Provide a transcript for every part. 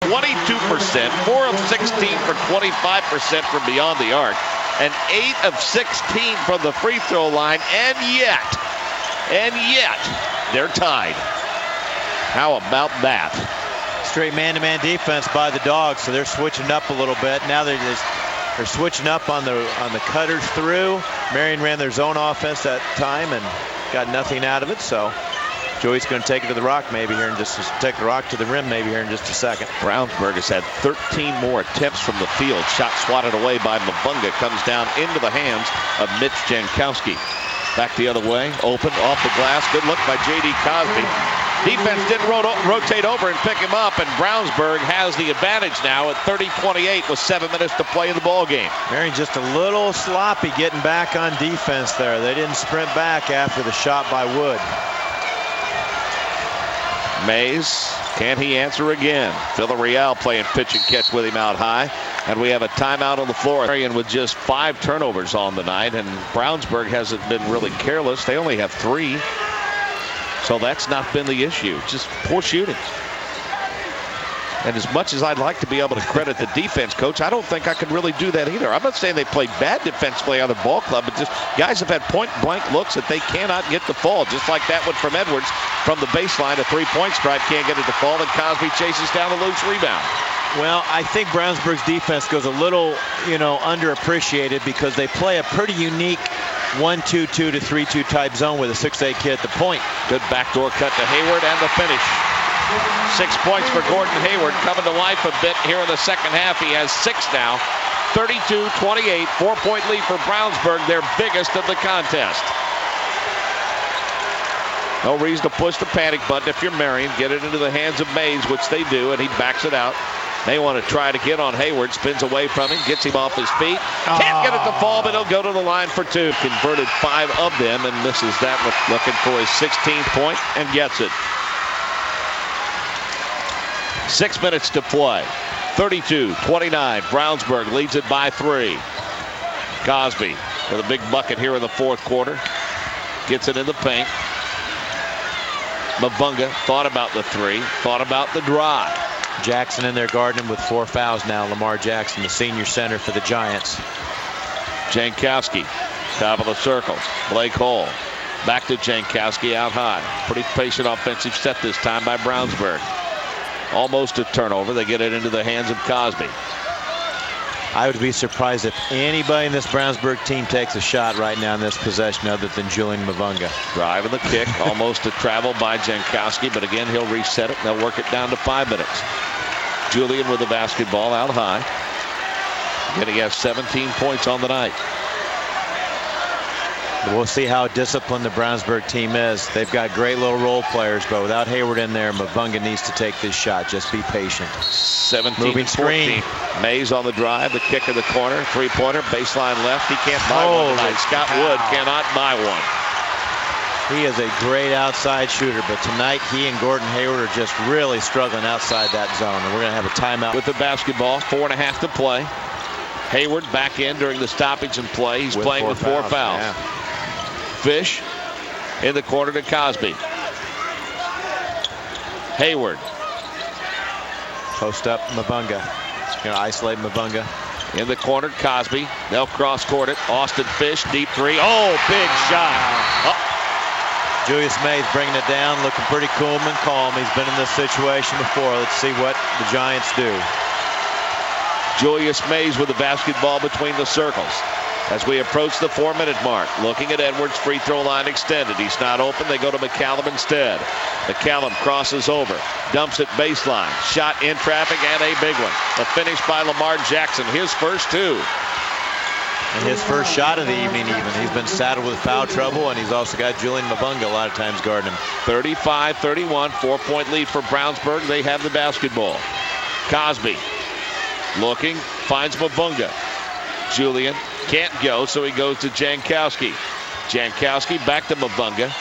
22%, 4 of 16 for 25% from beyond the arc, and 8 of 16 from the free throw line, and yet, they're tied. How about that? Straight man-to-man defense by the Dogs, so they're switching up a little bit. Now they're switching up on the cutters through. Marion ran their zone offense that time and got nothing out of it, so Joey's going to take it to the rock maybe here in just take the rock to the rim maybe here in just a second. Brownsburg has had 13 more attempts from the field. Shot swatted away by Mavunga, comes down into the hands of Mitch Jankowski. Back the other way, open off the glass. Good look by J.D. Cosby. Defense didn't rotate over and pick him up, and Brownsburg has the advantage now at 30-28 with 7 minutes to play in the ball game. Marion just a little sloppy getting back on defense there. They didn't sprint back after the shot by Wood. Mays, can he answer again? Villarreal playing pitch and catch with him out high. And we have a timeout on the floor. Marion with just 5 turnovers on the night, and Brownsburg hasn't been really careless. They only have 3. So that's not been the issue. Just poor shooting. And as much as I'd like to be able to credit the defense coach, I don't think I could really do that either. I'm not saying they played bad defensively on the ball club, but just guys have had point-blank looks that they cannot get to fall. Just like that one from Edwards from the baseline, a three-point stripe, can't get it to fall, and Cosby chases down the loose rebound. Well, I think Brownsburg's defense goes a little, underappreciated because they play a pretty unique 1-2-2 to 3-2 type zone with a 6'8" kid at the point. Good backdoor cut to Hayward and the finish. 6 points for Gordon Hayward, coming to life a bit here in the second half. He has 6 now. 32-28, 4-point lead for Brownsburg, their biggest of the contest. No reason to push the panic button if you're Marion. Get it into the hands of Mays, which they do, and he backs it out. They want to try to get on Hayward. Spins away from him. Gets him off his feet. Can't get it to fall, but he'll go to the line for 2. Converted 5 of them and misses that one. Looking for his 16th point and gets it. 6 minutes to play. 32-29. Brownsburg leads it by 3. Cosby with a big bucket here in the fourth quarter. Gets it in the paint. Mavunga thought about the 3. Thought about the drive. Jackson in there guarding him with 4 fouls now. Lamar Jackson, the senior center for the Giants. Jankowski, top of the circle. Blake Hall. Back to Jankowski out high. Pretty patient offensive set this time by Brownsburg. Almost a turnover. They get it into the hands of Cosby. I would be surprised if anybody in this Brownsburg team takes a shot right now in this possession other than Julian Mavunga. Drive and the kick. Almost a travel by Jankowski, but again, he'll reset it. They'll work it down to 5 minutes. Julian with the basketball out high. Again, he has 17 points on the night. We'll see how disciplined the Brownsburg team is. They've got great little role players, but without Hayward in there, Mavunga needs to take this shot. Just be patient. 17, moving screen. 14. Mays on the drive, the kick in the corner, 3-pointer, baseline left. He can't buy one tonight. Scott Wood cannot buy one. He is a great outside shooter, but tonight he and Gordon Hayward are just really struggling outside that zone, and we're going to have a timeout. With the basketball, 4.5 to play. Hayward back in during the stoppage and play. He's playing with 4 fouls. Yeah. Fish in the corner to Cosby. Hayward. Post up Mavunga. Going to isolate Mavunga. In the corner, Cosby. They'll cross court it. Austin Fish, deep 3. Oh, big shot. Oh. Julius Mays bringing it down, looking pretty cool and calm. He's been in this situation before. Let's see what the Giants do. Julius Mays with the basketball between the circles. As we approach the 4-minute mark, looking at Edwards, free throw line extended. He's not open. They go to McCallum instead. McCallum crosses over, dumps it baseline. Shot in traffic and a big one. The finish by Lamar Jackson, his first 2. And his first shot of the evening even. He's been saddled with foul trouble, and he's also got Julian Mavunga a lot of times guarding him. 35-31, 4-point lead for Brownsburg. They have the basketball. Cosby looking, finds Mavunga. Julian can't go, so he goes to Jankowski. Jankowski back to Mavunga.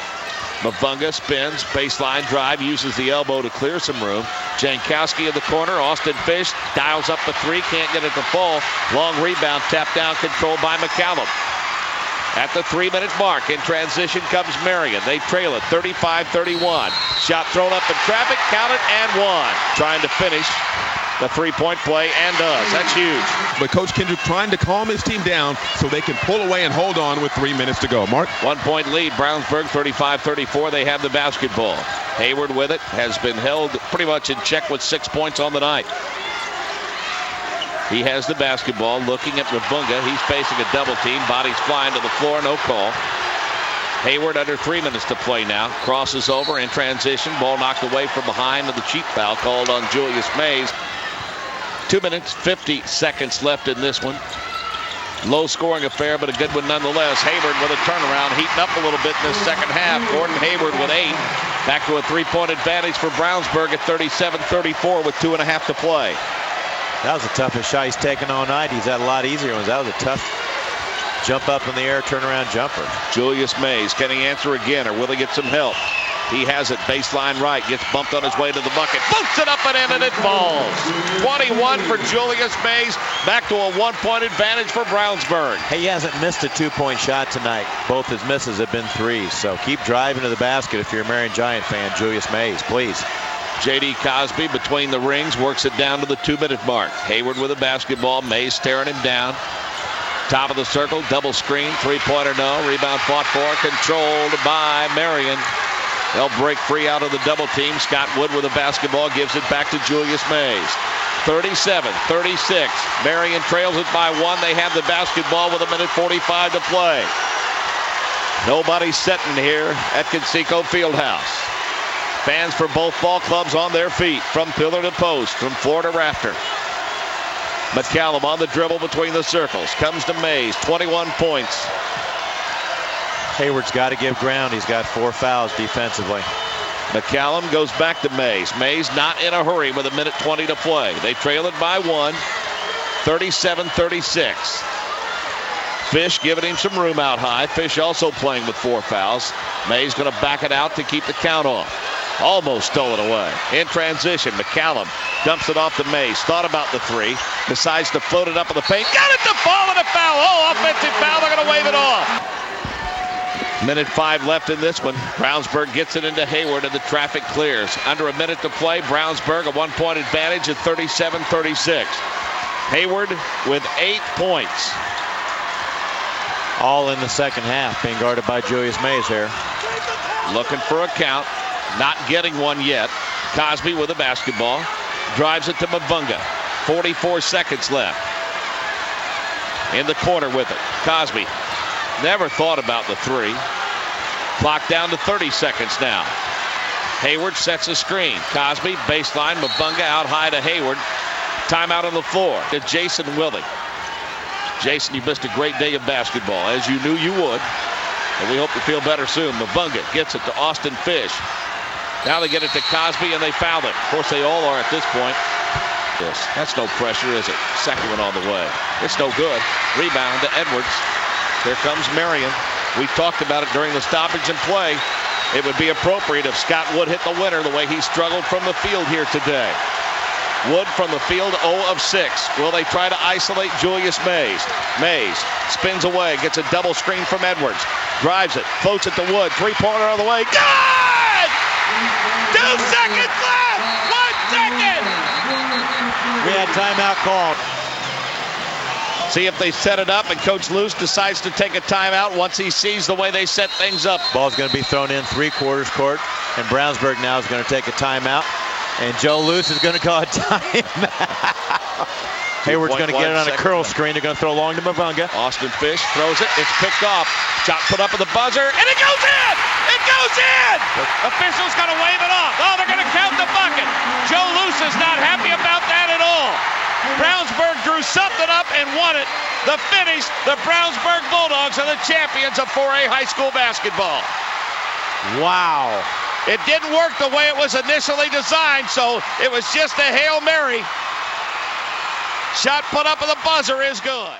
Mavunga spins, baseline drive, uses the elbow to clear some room. Jankowski in the corner. Austin Fish dials up the 3, can't get it to fall. Long rebound, tap down, controlled by McCallum. At the 3-minute mark, in transition comes Marion. They trail it 35-31. Shot thrown up in traffic, count it, and 1. Trying to finish the three-point play and does. That's huge. But Coach Kendrick trying to calm his team down so they can pull away and hold on with 3 minutes to go. Mark? 1 point lead, Brownsburg 35-34. They have the basketball. Hayward with it, has been held pretty much in check with 6 points on the night. He has the basketball, looking at Mabunga. He's facing a double team. Bodies flying to the floor, no call. Hayward under 3 minutes to play now. Crosses over in transition. Ball knocked away from behind, and the cheap foul called on Julius Mays. 2 minutes, 50 seconds left in this one. Low scoring affair, but a good one nonetheless. Hayward with a turnaround, heating up a little bit in the second half. Gordon Hayward with 8. Back to a 3-point advantage for Brownsburg at 37-34 with 2.5 to play. That was the toughest shot he's taken all night. He's had a lot easier ones. That was a tough jump up in the air, turnaround jumper. Julius Mays, can he answer again, or will he get some help? He has it, baseline right, gets bumped on his way to the bucket, boots it up and in, and it falls. 21 for Julius Mays, back to a 1-point advantage for Brownsburg. He hasn't missed a 2-point shot tonight. Both his misses have been threes, so keep driving to the basket if you're a Marion Giant fan. Julius Mays, please. J.D. Cosby between the rings, works it down to the 2-minute mark. Hayward with a basketball, Mays staring him down. Top of the circle, double screen, 3-pointer no. Rebound fought for, controlled by Marion. They'll break free out of the double team. Scott Wood with a basketball, gives it back to Julius Mays. 37-36. Marion trails it by 1. They have the basketball with 1:45 to play. Nobody sitting here at Conseco Fieldhouse. Fans for both ball clubs on their feet, from pillar to post, from floor to rafter. McCallum on the dribble between the circles. Comes to Mays, 21 points. Hayward's got to give ground. He's got 4 fouls defensively. McCallum goes back to Mays. Mays not in a hurry with 1:20 to play. They trail it by 1, 37-36. Fish giving him some room out high. Fish also playing with 4 fouls. Mays going to back it out to keep the count off. Almost stole it away. In transition, McCallum dumps it off to Mays. Thought about the 3. Decides to float it up in the paint. Got it to fall and a foul. Oh, offensive foul. They're going to wave it off. 1:05 left in this one. Brownsburg gets it into Hayward, and the traffic clears. Under a minute to play. Brownsburg a 1-point advantage at 37-36. Hayward with 8 points. All in the second half, being guarded by Julius Mays here. Looking for a count. Not getting one yet. Cosby with a basketball. Drives it to Mabunga. 44 seconds left. In the corner with it. Cosby never thought about the 3. Clock down to 30 seconds now. Hayward sets a screen. Cosby, baseline. Mabunga out high to Hayward. Timeout on the floor to Jason Willie. Jason, you missed a great day of basketball, as you knew you would. And we hope to feel better soon. Mabunga gets it to Austin Fish. Now they get it to Cosby, and they foul it. Of course, they all are at this point. Yes, that's no pressure, is it? Second one on the way. It's no good. Rebound to Edwards. Here comes Marion. We talked about it during the stoppage and play. It would be appropriate if Scott Wood hit the winner the way he struggled from the field here today. Wood from the field, 0 of 6. Will they try to isolate Julius Mays? Mays spins away, gets a double screen from Edwards. Drives it, floats it to Wood. 3-pointer on the way. Good! 2 seconds left! 1 second! We had timeout called. See if they set it up, and Coach Luce decides to take a timeout once he sees the way they set things up. Ball's going to be thrown in 3/4 court, and Brownsburg now is going to take a timeout. And Joe Luce is going to call a timeout. Hayward's going to get it on a curl screen. They're going to throw long to Mabunga. Austin Fish throws it. It's picked off. Shot put up at the buzzer, and it goes in! It goes in! Officials going to wave it off. Oh, they're going to count the bucket. Joe Luce is not happy about that at all. Brownsburg drew something up and won it. The finish, the Brownsburg Bulldogs are the champions of 4A high school basketball. Wow. It didn't work the way it was initially designed, so it was just a Hail Mary. Shot put up at the buzzer is good.